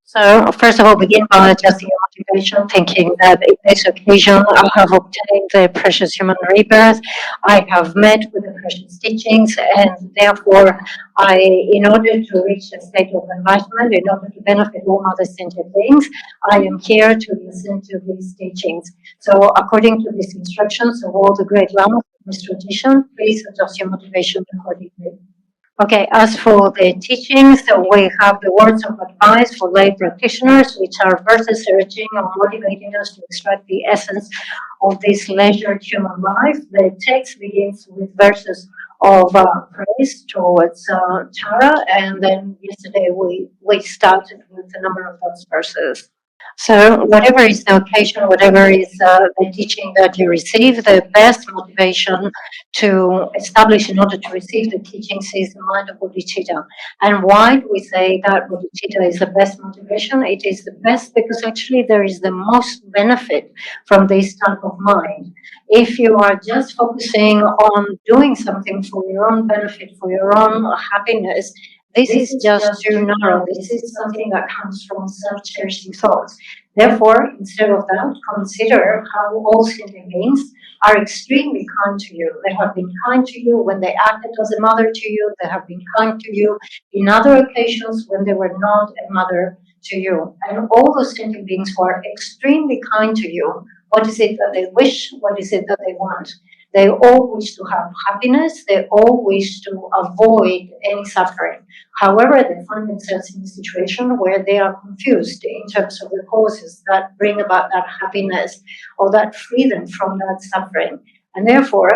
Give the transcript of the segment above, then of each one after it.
So, first of all, begin by adjusting your motivation, thinking that in this occasion I have obtained the precious human rebirth, I have met with the precious teachings, and therefore, in order to reach a state of enlightenment, in order to benefit all other sentient beings, I am here to listen to these teachings. So, according to these instructions of all the great lamas of this tradition, please adjust your motivation accordingly. Okay, as for the teachings, we have the words of advice for lay practitioners, which are verses urging or motivating us to extract the essence of this leisured human life. The text begins with verses of praise towards Tara, and then yesterday we started with a number of those verses. So whatever is the occasion, whatever is the teaching that you receive, the best motivation to establish in order to receive the teachings is the mind of bodhicitta. And why do we say that bodhicitta is the best motivation? It is the best because actually there is the most benefit from this type of mind. If you are just focusing on doing something for your own benefit, for your own happiness, this is just too narrow. This is something that comes from self-cherishing thoughts. Therefore, instead of that, consider how all sentient beings are extremely kind to you. They have been kind to you when they acted as a mother to you. They have been kind to you in other occasions when they were not a mother to you. And all those sentient beings who are extremely kind to you, what is it that they wish? What is it that they want? They all wish to have happiness. They all wish to avoid any suffering. However, they find themselves in a situation where they are confused in terms of the causes that bring about that happiness or that freedom from that suffering. And therefore,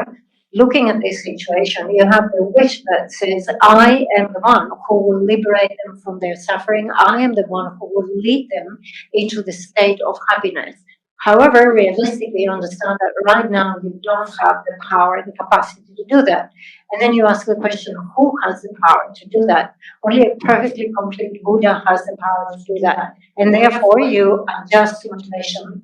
looking at this situation, you have the wish that says, I am the one who will liberate them from their suffering. I am the one who will lead them into the state of happiness. However, realistically, understand that right now you don't have the power, the capacity to do that. And then you ask the question, who has the power to do that? Only a perfectly complete Buddha has the power to do that. And therefore, you adjust motivation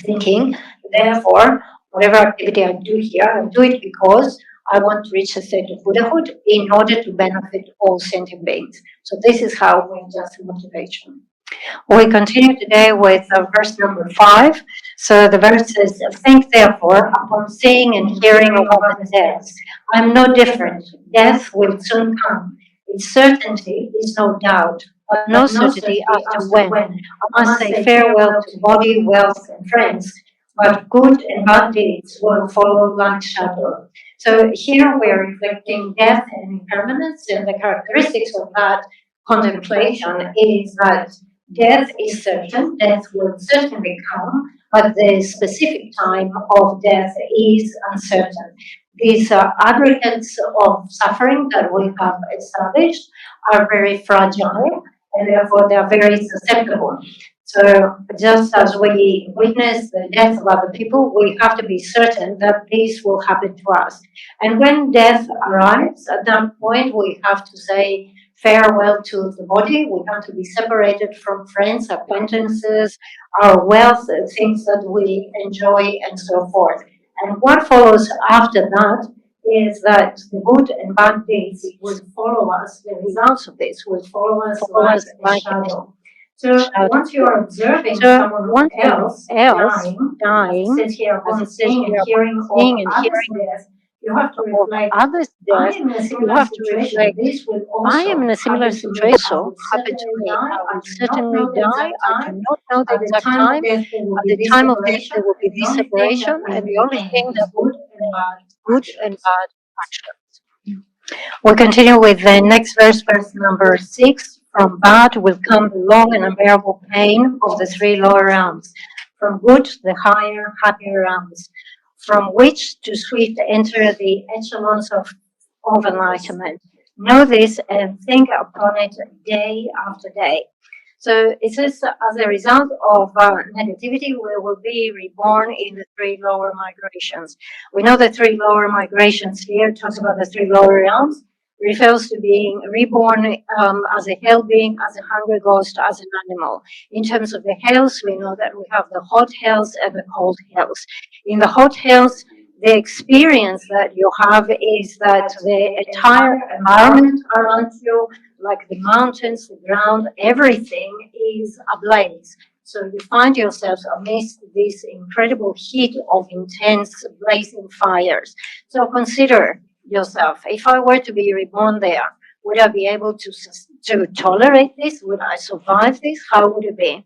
thinking, therefore, whatever activity I do here, I do it because I want to reach a state of Buddhahood in order to benefit all sentient beings. So this is how we adjust motivation. We continue today with verse number 5. So the verse says, think therefore, upon seeing and hearing of others' deaths, I am no different. Death will soon come. Its certainty is no doubt, but no certainty as to when. I must say farewell to body, wealth, and friends, but good and bad deeds will follow like shadow. So here we are reflecting death and impermanence, and the characteristics of that contemplation is that death is certain, death will certainly come, but the specific time of death is uncertain. These aggregates of suffering that we have established are very fragile, and therefore they are very susceptible. So just as we witness the death of other people, we have to be certain that this will happen to us. And when death arrives, at that point we have to say farewell to the body. We have to be separated from friends, acquaintances, our wealth, things that we enjoy, and so forth. And what follows after that is that the good and bad deeds will follow us. The results of this will follow us like a shadow. So once you are observing someone else dying, sit here upon seeing and hearing of others' death, you have to reflect, I am in a similar situation. This will also happen to me. I will certainly die. I do not know the exact time. At the time of death, there will be this separation, and the only thing that will be good and bad actions. We continue with the next verse, verse number 6. From bad will come the long and unbearable pain of the 3 lower realms. From good, the higher, happier realms, from which to swift enter the echelons of enlightenment. Know this and think upon it day after day. So it says, as a result of negativity, we will be reborn in the 3 lower migrations. We know the 3 lower migrations here, talks about the 3 lower realms, refers to being reborn as a hell being, as a hungry ghost, as an animal. In terms of the hells, we know that we have the hot hells and the cold hells. In the hot hells, the experience that you have is that the entire environment around you, like the mountains, the ground, everything is ablaze. So you find yourself amidst this incredible heat of intense blazing fires. So consider yourself, if I were to be reborn there, would I be able to tolerate this? Would I survive this? How would it be?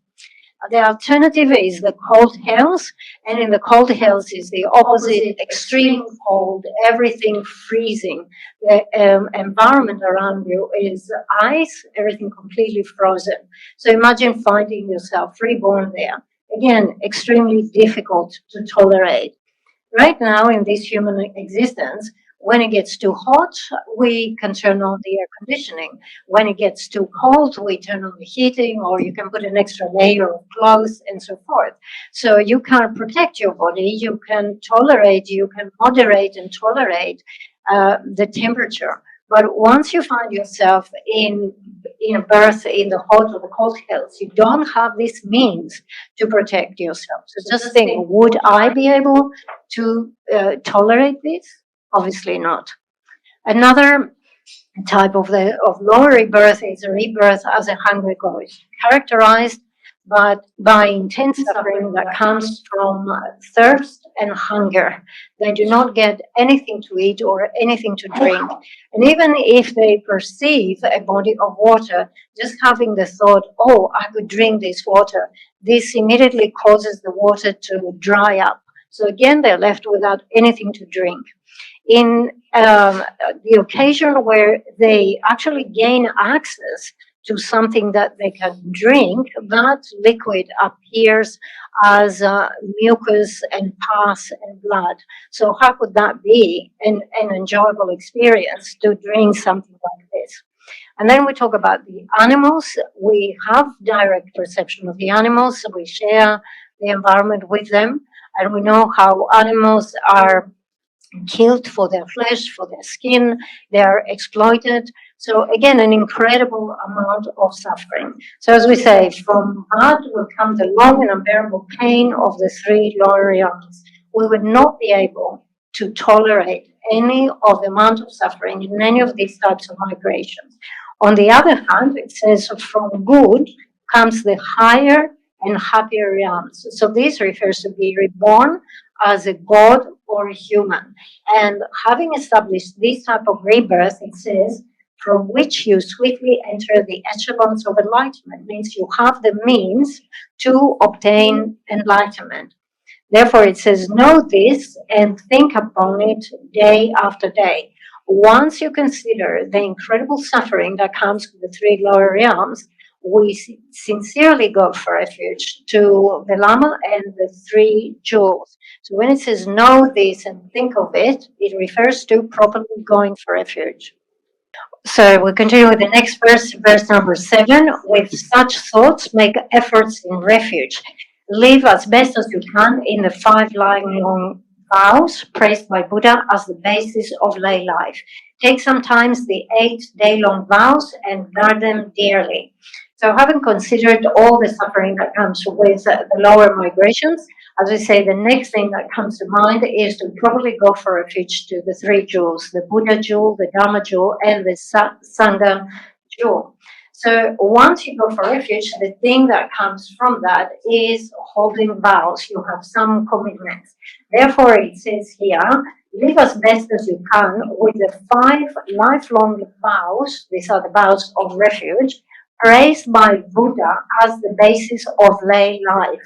The alternative is the cold hills, and in the cold hills is the opposite, extreme cold, everything freezing. The environment around you is ice, everything completely frozen. So imagine finding yourself reborn there. Again, extremely difficult to tolerate. Right now, in this human existence, when it gets too hot, we can turn on the air conditioning. When it gets too cold, we turn on the heating, or you can put an extra layer of clothes and so forth. So you can protect your body, you can tolerate, you can moderate and tolerate the temperature. But once you find yourself in a berth in the hot or the cold hills, you don't have this means to protect yourself. So just think, would I be able to tolerate this? Obviously not. Another type of lower rebirth is a rebirth as a hungry ghost, characterized by intense suffering that comes from thirst and hunger. They do not get anything to eat or anything to drink. And even if they perceive a body of water, just having the thought, oh, I could drink this water, this immediately causes the water to dry up. So again, they're left without anything to drink. In the occasion where they actually gain access to something that they can drink, that liquid appears as mucus and pus and blood. So how could that be an enjoyable experience to drink something like this? And then we talk about the animals. We have direct perception of the animals. We share the environment with them, and we know how animals are killed for their flesh, for their skin, they are exploited. So again, an incredible amount of suffering. So as we say, from that will come the long and unbearable pain of the three lower realms. We would not be able to tolerate any of the amount of suffering in any of these types of migrations. On the other hand, it says from good comes the higher and happier realms. So this refers to be reborn as a god or a human. And having established this type of rebirth, it says, from which you swiftly enter the echelons of enlightenment, means you have the means to obtain enlightenment. Therefore, it says, know this and think upon it day after day. Once you consider the incredible suffering that comes with the three lower realms, we sincerely go for refuge to the Lama and the three jewels. So when it says know this and think of it, it refers to properly going for refuge. So we continue with the next verse, verse number 7. With such thoughts, make efforts in refuge. Live as best as you can in the 5 long vows praised by Buddha as the basis of lay life. Take sometimes the 8 day-long vows and guard them dearly. So having considered all the suffering that comes with the lower migrations, as we say, the next thing that comes to mind is to probably go for refuge to the 3 jewels, the Buddha jewel, the Dharma jewel, and the Sangha jewel. So once you go for refuge, the thing that comes from that is holding vows. You have some commitments. Therefore, it says here, live as best as you can with the 5 lifelong vows. These are the vows of refuge, praised by Buddha as the basis of lay life.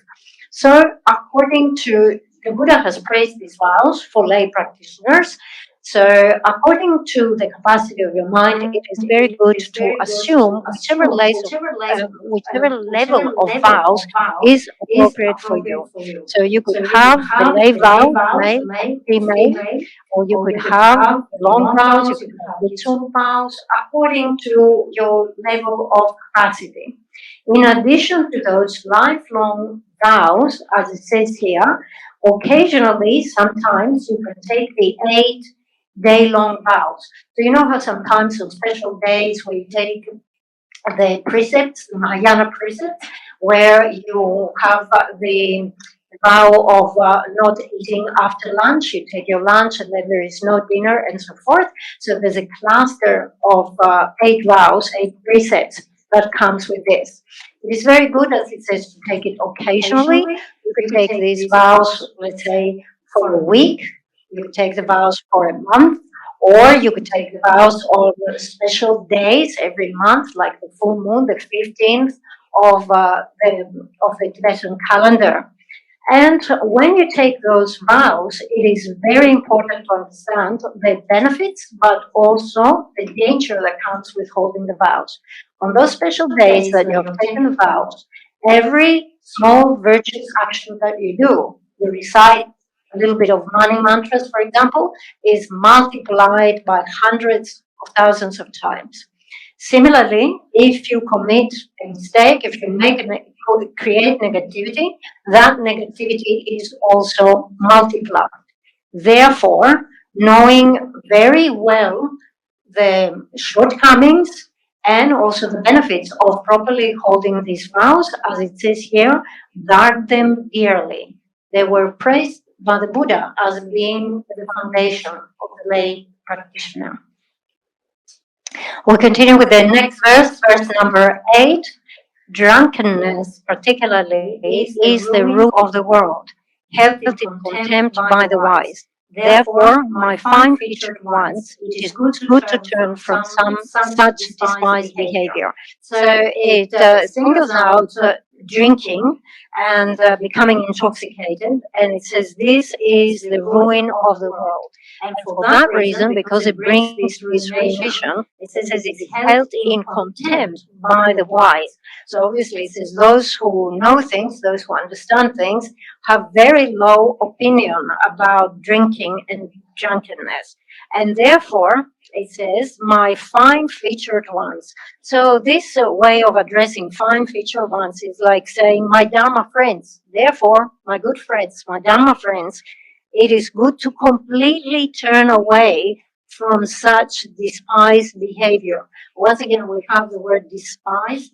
So according to, the Buddha has praised these vows for lay practitioners. So according to the capacity of your mind, it is very good to assume whichever level of vows is appropriate for you. So you could have the lay vow, male, female, or you could have long vows, you could have little vows, according to your level of capacity. In addition to those lifelong vows, as it says here, occasionally, sometimes you can take the 8 day-long vows. So you know how sometimes on special days we take the precepts, the Mahayana precepts, where you have the vow of not eating after lunch. You take your lunch and then there is no dinner and so forth. So there's a cluster of 8 vows, 8 precepts that comes with this. It is very good, as it says, to take it occasionally. You could take these vows, let's say, for a week. You could take the vows for a month. Or you could take the vows on special days every month, like the full moon, the 15th of the Tibetan calendar. And when you take those vows, it is very important to understand the benefits, but also the danger that comes with holding the vows. On those special days that you have taken the vows, every small virtuous action that you do, you recite a little bit of money mantras, for example, is multiplied by hundreds of thousands of times. Similarly, if you commit a mistake, if you create negativity, that negativity is also multiplied. Therefore, knowing very well the shortcomings and also the benefits of properly holding these vows, as it says here, guard them dearly. They were praised by the Buddha as being the foundation of the lay practitioner. We'll continue with the next verse, verse number 8. Drunkenness, particularly, is the root of the world, held in contempt by the wise. Therefore, my fine-featured ones, it is good to turn from some such despised behavior. So it singles out drinking and becoming intoxicated, and it says this is the ruin of the world. And for that reason, because it brings this ruination, it says it's held in contempt by the wise. So obviously it says those who know things, those who understand things, have very low opinion about drinking and drunkenness. And therefore, it says, my fine-featured ones. So this way of addressing fine-featured ones is like saying, my Dharma friends. Therefore, my good friends, my Dharma friends, it is good to completely turn away from such despised behavior. Once again, we have the word despised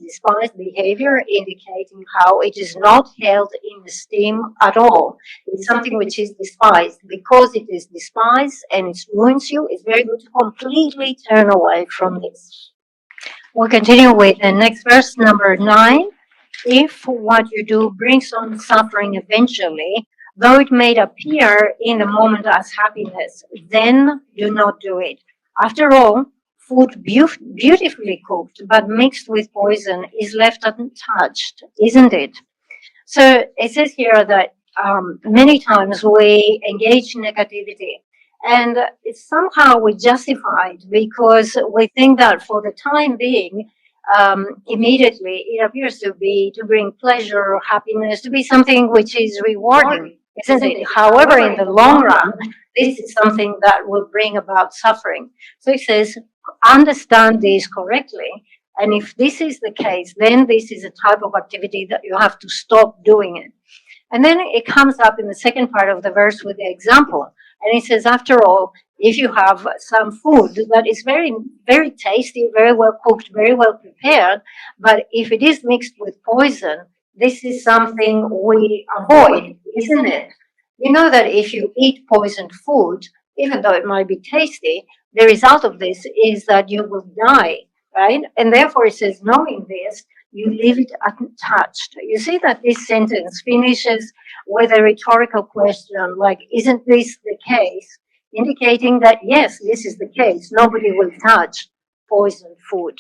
behavior, indicating how it is not held in esteem at all. It's something which is despised. Because it is despised and it ruins you, it's very good to completely turn away from this. We'll continue with the next verse, number 9. If what you do brings on suffering eventually, though it may appear in the moment as happiness, then do not do it. After all, food beautifully cooked but mixed with poison is left untouched, isn't it? So it says here that many times we engage in negativity, and it's somehow we justify it because we think that for the time being, immediately it appears to bring pleasure or happiness, to be something which is rewarding, isn't it? However, in the long run, this is something that will bring about suffering. So it says, understand this correctly. And if this is the case, then this is a type of activity that you have to stop doing it. And then it comes up in the second part of the verse with the example. And it says, after all, if you have some food that is very, very tasty, very well cooked, very well prepared, but if it is mixed with poison, this is something we avoid, isn't it? You know that if you eat poisoned food, even though it might be tasty, the result of this is that you will die, right? And therefore it says, knowing this, you leave it untouched. You see that this sentence finishes with a rhetorical question like, isn't this the case? Indicating that, yes, this is the case. Nobody will touch poisoned food.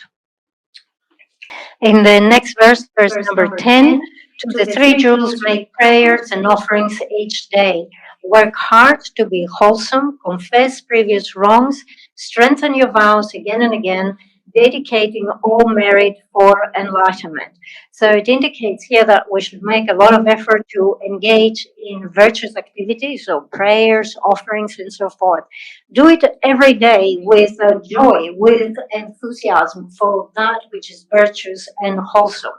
In the next verse, verse number 10, to the 3 jewels make prayers and offerings each day. Work hard to be wholesome, confess previous wrongs, strengthen your vows again and again, dedicating all merit for enlightenment. So it indicates here that we should make a lot of effort to engage in virtuous activities, so prayers, offerings, and so forth. Do it every day with joy, with enthusiasm for that which is virtuous and wholesome.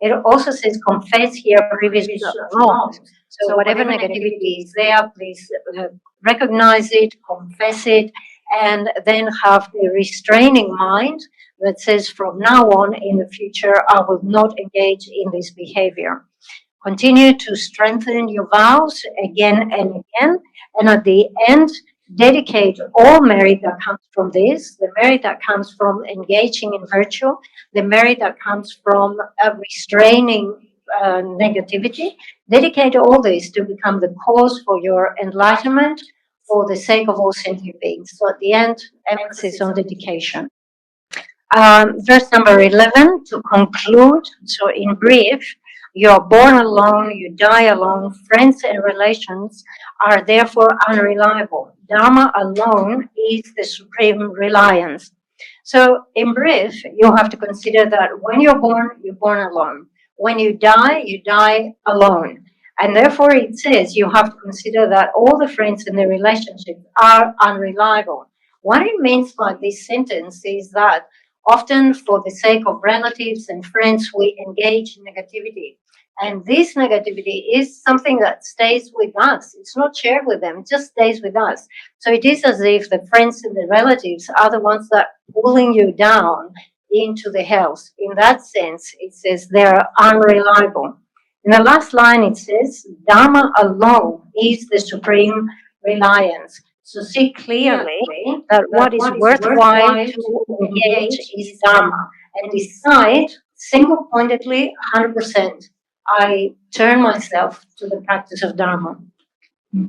It also says confess here previous wrongs. So whatever negativity is there, please recognize it, confess it, and then have the restraining mind that says from now on in the future, I will not engage in this behavior. Continue to strengthen your vows again and again. And at the end, dedicate all merit that comes from this, the merit that comes from engaging in virtue, the merit that comes from restraining negativity. Dedicate all this to become the cause for your enlightenment for the sake of all sentient beings. So at the end, emphasis on dedication. Verse number 11, to conclude. So in brief, you are born alone, you die alone, friends and relations are therefore unreliable. Dharma alone is the supreme reliance. So in brief, you have to consider that when you're born alone. When you die alone. And therefore it says you have to consider that all the friends and the relationships are unreliable. What it means by this sentence is that often for the sake of relatives and friends, we engage in negativity. And this negativity is something that stays with us. It's not shared with them, it just stays with us. So it is as if the friends and the relatives are the ones that are pulling you down into the hells. In that sense, it says they're unreliable. In the last line, it says, Dharma alone is the supreme reliance. So see clearly that what is worthwhile to engage is Dharma, and decide single-pointedly 100%. I turn myself to the practice of Dharma. The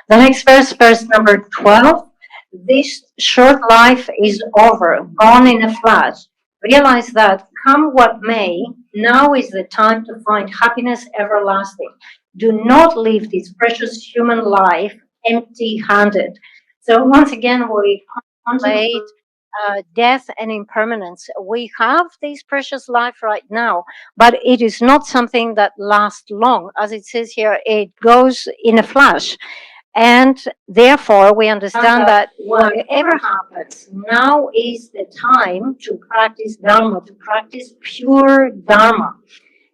next verse, verse number 12. This short life is over, gone in a flash. Realize that come what may, now is the time to find happiness everlasting. Do not live this precious human life empty-handed. So once again, we contemplate death and impermanence. We have this precious life right now, but it is not something that lasts long. As it says here, it goes in a flash. And therefore, we understand that whatever happens, now is the time to practice Dharma, to practice pure Dharma.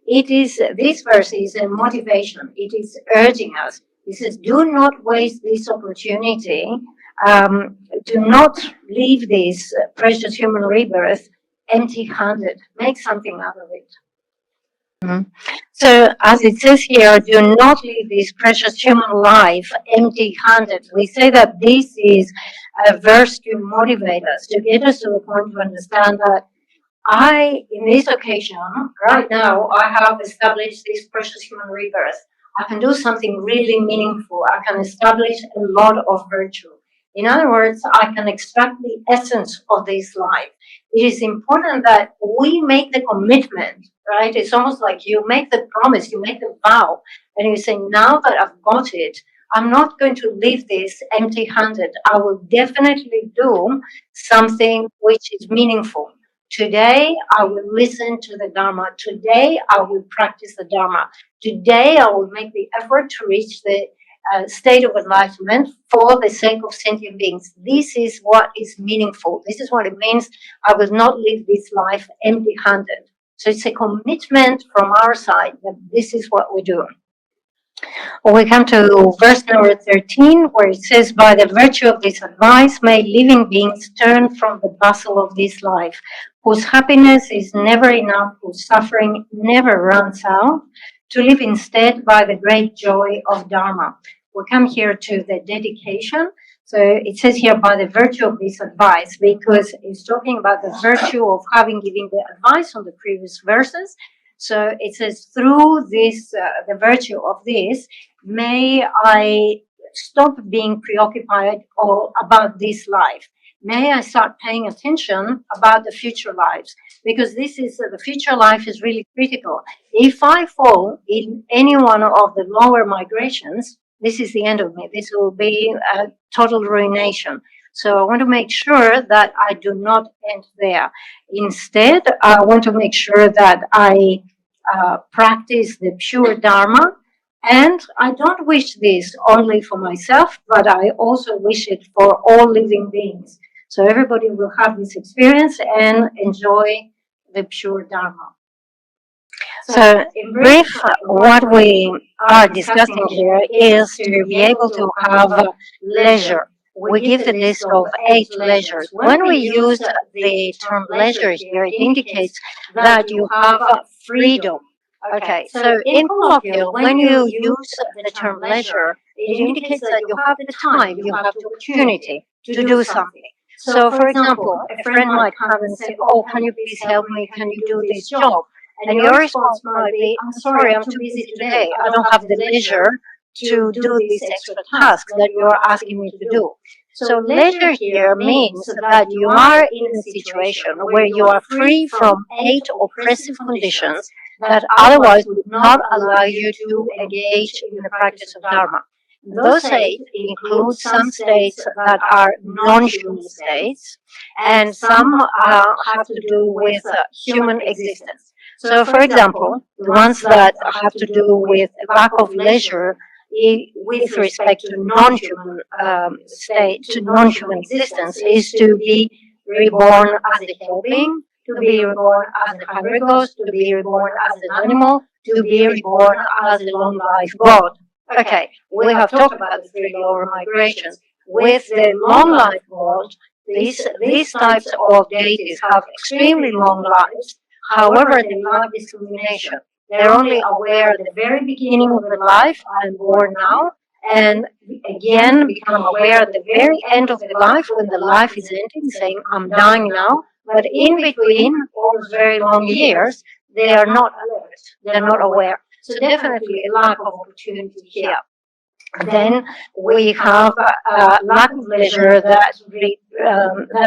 It is, this verse is a motivation. It is urging us. It says, do not waste this opportunity. Do not leave this precious human rebirth empty-handed. Make something out of it. So, as it says here, do not leave this precious human life empty-handed. We say that this is a verse to motivate us, to get us to the point to understand that in this occasion, right now, I have established this precious human rebirth. I can do something really meaningful. I can establish a lot of virtue. In other words, I can extract the essence of this life. It is important that we make the commitment, right? It's almost like you make the promise, you make the vow, and you say, now that I've got it, I'm not going to leave this empty-handed. I will definitely do something which is meaningful. Today, I will listen to the Dharma. Today, I will practice the Dharma. Today, I will make the effort to reach the state of enlightenment for the sake of sentient beings. This is what is meaningful. This is what it means. I will not live this life empty-handed. So it's a commitment from our side that this is what we do. We come to verse number 13, where it says, by the virtue of this advice, may living beings turn from the bustle of this life, whose happiness is never enough, whose suffering never runs out, to live instead by the great joy of Dharma. We come here to the dedication. So it says here, by the virtue of this advice, because it's talking about the virtue of having given the advice on the previous verses. So it says, through this, the virtue of this, may I stop being preoccupied about this life. May I start paying attention about the future lives, because this is the future life is really critical. If I fall in any one of the lower migrations, this is the end of me. This will be a total ruination. So I want to make sure that I do not end there. Instead, I want to make sure that I practice the pure Dharma. And I don't wish this only for myself, but I also wish it for all living beings. So everybody will have this experience and enjoy the pure Dharma. So in brief, what we are discussing here is to be able to have leisure. We give the list of 8 leisures. When we use the term leisure here, it indicates that you have freedom. Okay, so in colloquial, when you use the term leisure, it indicates that you have the time, you have the opportunity to do something. So, for example, a friend might come and say, "Oh, can you please help me? Can you do this job?" And your response might be, "I'm sorry, I'm too busy today. I don't have the leisure to do these extra tasks that you're asking me to do." So leisure here means that you are in a situation where you are free from 8 oppressive conditions that otherwise would not allow you to engage in the practice of Dharma. Those 8 include some states that are non-human states, and some have to do with human existence. So, for example, the ones that have to do with a lack of leisure with respect to non-human state, to non-human existence, is to be reborn as a helping, to be reborn as a hungry ghost, to be reborn as an animal, to be reborn as a long life god. Okay, we have talked about the 3 lower migrations. With the long life god, these types of deities have extremely long lives. However, they lack discrimination. They're only aware at the very beginning of the life, I'm born now, and again become aware at the very end of the life when the life is ending, saying, I'm dying now. But in between all those very long years, they are not alert, they're not aware. So definitely a lack of opportunity here. Then we have a lack of leisure that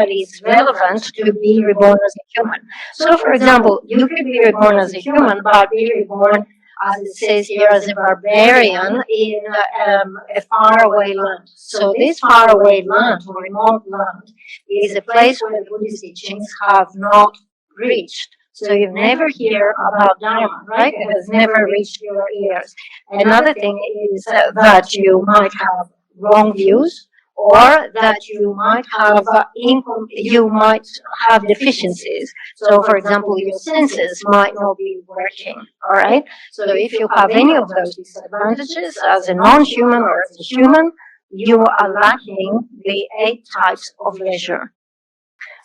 is relevant to be reborn as a human. So, for example, you could be reborn as a human, but be reborn, as it says here, as a barbarian in a faraway land. So this faraway land, or remote land, is a place where the Buddhist teachings have not reached. So you've never hear about Dharma, right? It has never reached your ears. Another thing is that you might have wrong views, or that you might have deficiencies. So, for example, your senses might not be working. All right. So, if you have any of those disadvantages as a non-human or as a human, you are lacking the 8 types of leisure.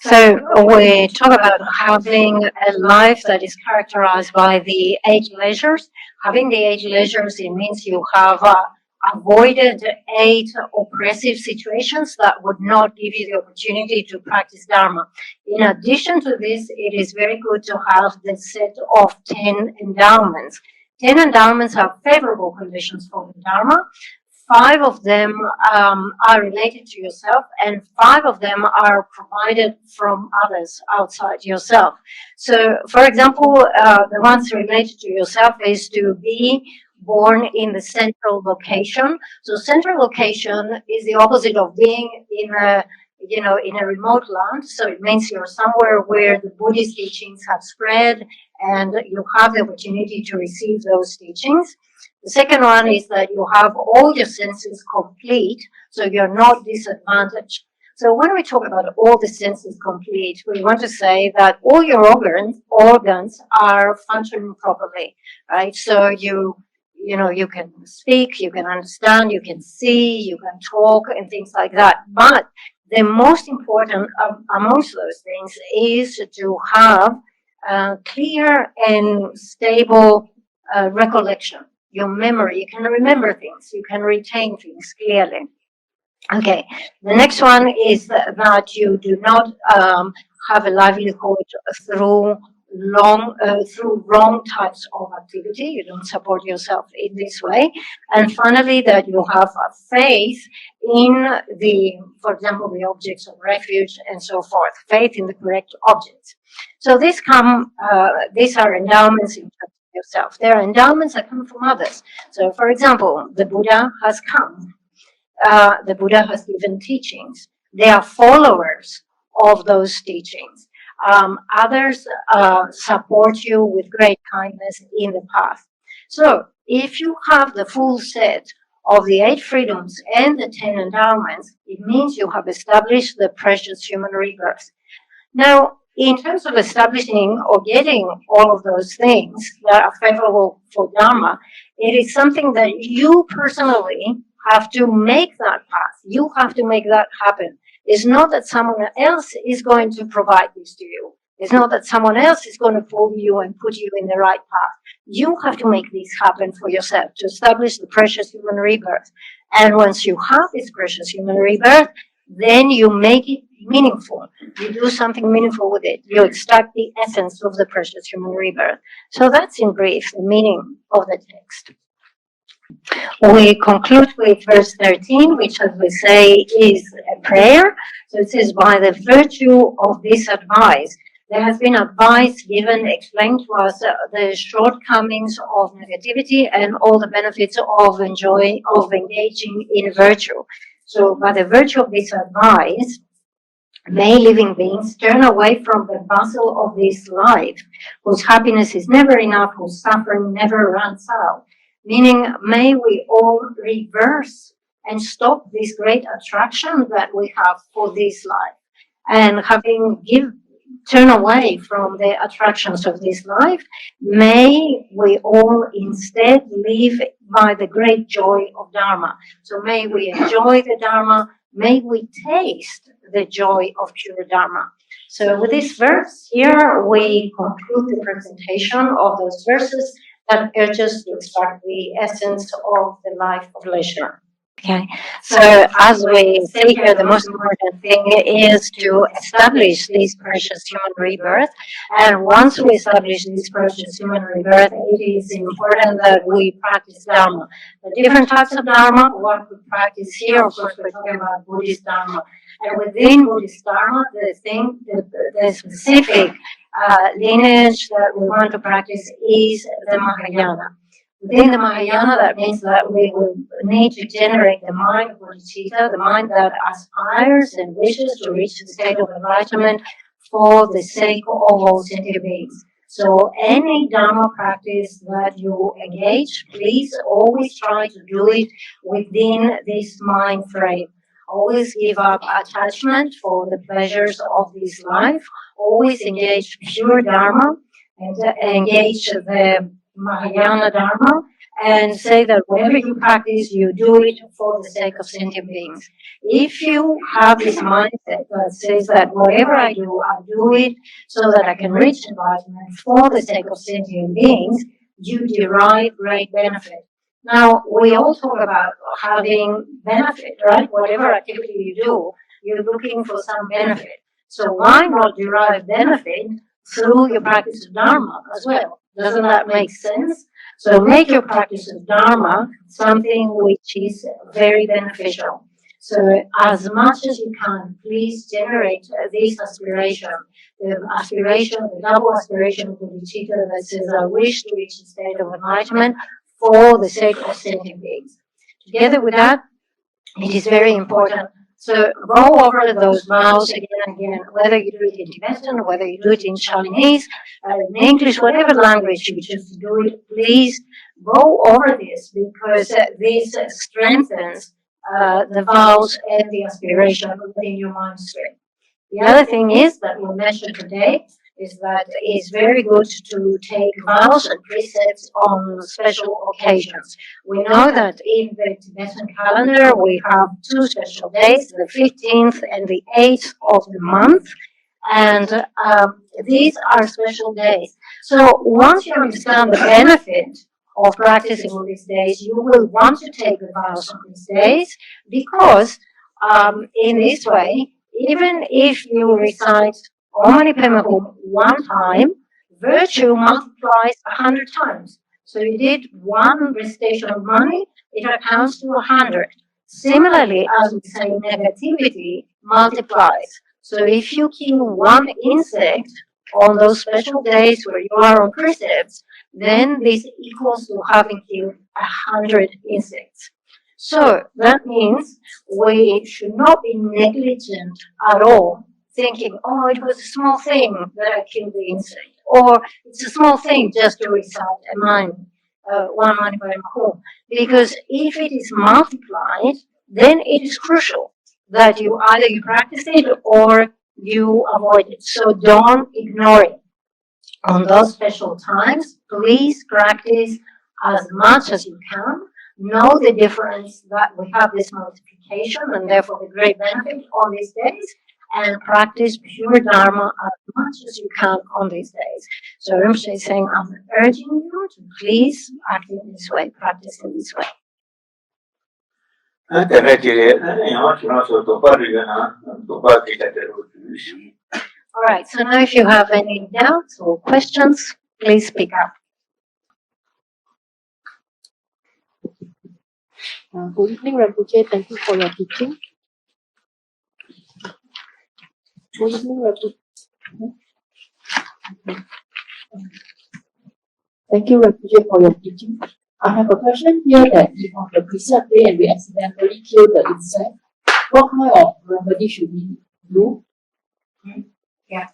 So we talk about having a life that is characterized by the 8 leisures. Having the 8 leisures, it means you have avoided 8 oppressive situations that would not give you the opportunity to practice Dharma. In addition to this, it is very good to have the set of 10 endowments. 10 endowments are favorable conditions for the Dharma. 5 of them are related to yourself, and 5 of them are provided from others outside yourself. So, for example, the ones related to yourself is to be born in the central location. So, central location is the opposite of being in a remote land. So it means you're somewhere where the Buddhist teachings have spread, and you have the opportunity to receive those teachings. The second one is that you have all your senses complete, so you're not disadvantaged. So when we talk about all the senses complete, we want to say that all your organs are functioning properly, right? So you can speak, you can understand, you can see, you can talk, and things like that. But the most important amongst those things is to have clear and stable recollection. Your memory, you can remember things, you can retain things clearly. Okay, the next one is that you do not have a livelihood through wrong types of activity. You don't support yourself in this way. And finally, that you have a faith in for example, the objects of refuge and so forth, faith in the correct objects. So these are endowments in terms of yourself. There are endowments that come from others. So, for example, the Buddha has come. The Buddha has given teachings. They are followers of those teachings. Others support you with great kindness in the path. So, if you have the full set of the 8 freedoms and the 10 endowments, it means you have established the precious human rebirth. Now, in terms of establishing or getting all of those things that are favorable for Dharma, it is something that you personally have to make that path. You have to make that happen. It's not that someone else is going to provide this to you. It's not that someone else is going to pull you and put you in the right path. You have to make this happen for yourself to establish the precious human rebirth. And once you have this precious human rebirth, then you make it meaningful. You do something meaningful with it. You extract the essence of the precious human rebirth. So that's in brief the meaning of the text. We conclude with verse 13, which, as we say, is a prayer. So it says, by the virtue of this advice, there has been advice given, explained to us the shortcomings of negativity and all the benefits of engaging in virtue. So by the virtue of this advice, may living beings turn away from the bustle of this life, whose happiness is never enough, whose suffering never runs out. Meaning, may we all reverse and stop this great attraction that we have for this life. And having turn away from the attractions of this life, may we all instead live by the great joy of Dharma. So may we enjoy the Dharma, may we taste the joy of pure Dharma. So with this verse here, we conclude the presentation of those verses that urge us to extract the essence of the life of leisure. Okay, so as we say here, the most important thing is to establish this precious human rebirth. And once we establish this precious human rebirth, it is important that we practice Dharma. The different types of Dharma, what we practice here, of course, we're talking about Buddhist Dharma. And within Buddhist Dharma, the specific lineage that we want to practice is the Mahayana. Within the Mahayana, that means that we will need to generate the mind of bodhicitta, the mind that aspires and wishes to reach the state of enlightenment for the sake of all sentient beings. So any Dharma practice that you engage, please always try to do it within this mind frame. Always give up attachment for the pleasures of this life. Always engage pure Dharma and engage the Mahayana Dharma and say that whatever you practice, you do it for the sake of sentient beings. If you have this mindset that says that whatever I do it so that I can reach enlightenment for the sake of sentient beings, you derive great benefit. Now, we all talk about having benefit, right? Whatever activity you do, you're looking for some benefit. So why not derive benefit through your practice of Dharma as well? Doesn't that make sense? So make your practice of Dharma something which is very beneficial. So as much as you can, please generate this aspiration, the double aspiration of bodhicitta that says, I wish to reach the state of enlightenment for the sake of sentient beings. Together with that, it is very important. So go over those vows again and again, whether you do it in Tibetan, whether you do it in Chinese, in English, whatever language you choose to do it, please go over this because this strengthens the vows and the aspiration within your mind stream. The other thing is that we mentioned today is that it's very good to take vows and precepts on special occasions. We know that in the Tibetan calendar we have two special days, the 15th and the 8th of the month, and these are special days. So once you understand the benefit of practicing on these days, you will want to take the vows on these days because in this way, even if you recite Om Mani Padme Hum one time, virtue multiplies 100 times. So you did one recitation of money, it accounts to 100. Similarly, as we say, negativity multiplies. So if you kill one insect on those special days where you are on precepts, then this equals to having killed 100 insects. So that means we should not be negligent at all, thinking, oh, it was a small thing that I killed the insect, or it's a small thing just to recite one Mani Padme Hum. Because if it is multiplied, then it is crucial that you either you practice it or you avoid it. So don't ignore it. On those special times, please practice as much as you can. Know the difference that we have this multiplication and therefore the great benefit on these days. and practice pure Dharma as much as you can on these days. So Rinpoche is saying, I'm urging you to please act in this way, practice in this way. All right, so now if you have any doubts or questions, please speak up. Good evening, Rinpoche. Thank you for your teaching. Good evening, Rinpoche. Thank you, Rinpoche, for your teaching. I have a question here that if on the precept day and we accidentally kill the insect, what kind of remedy should we do? Yeah.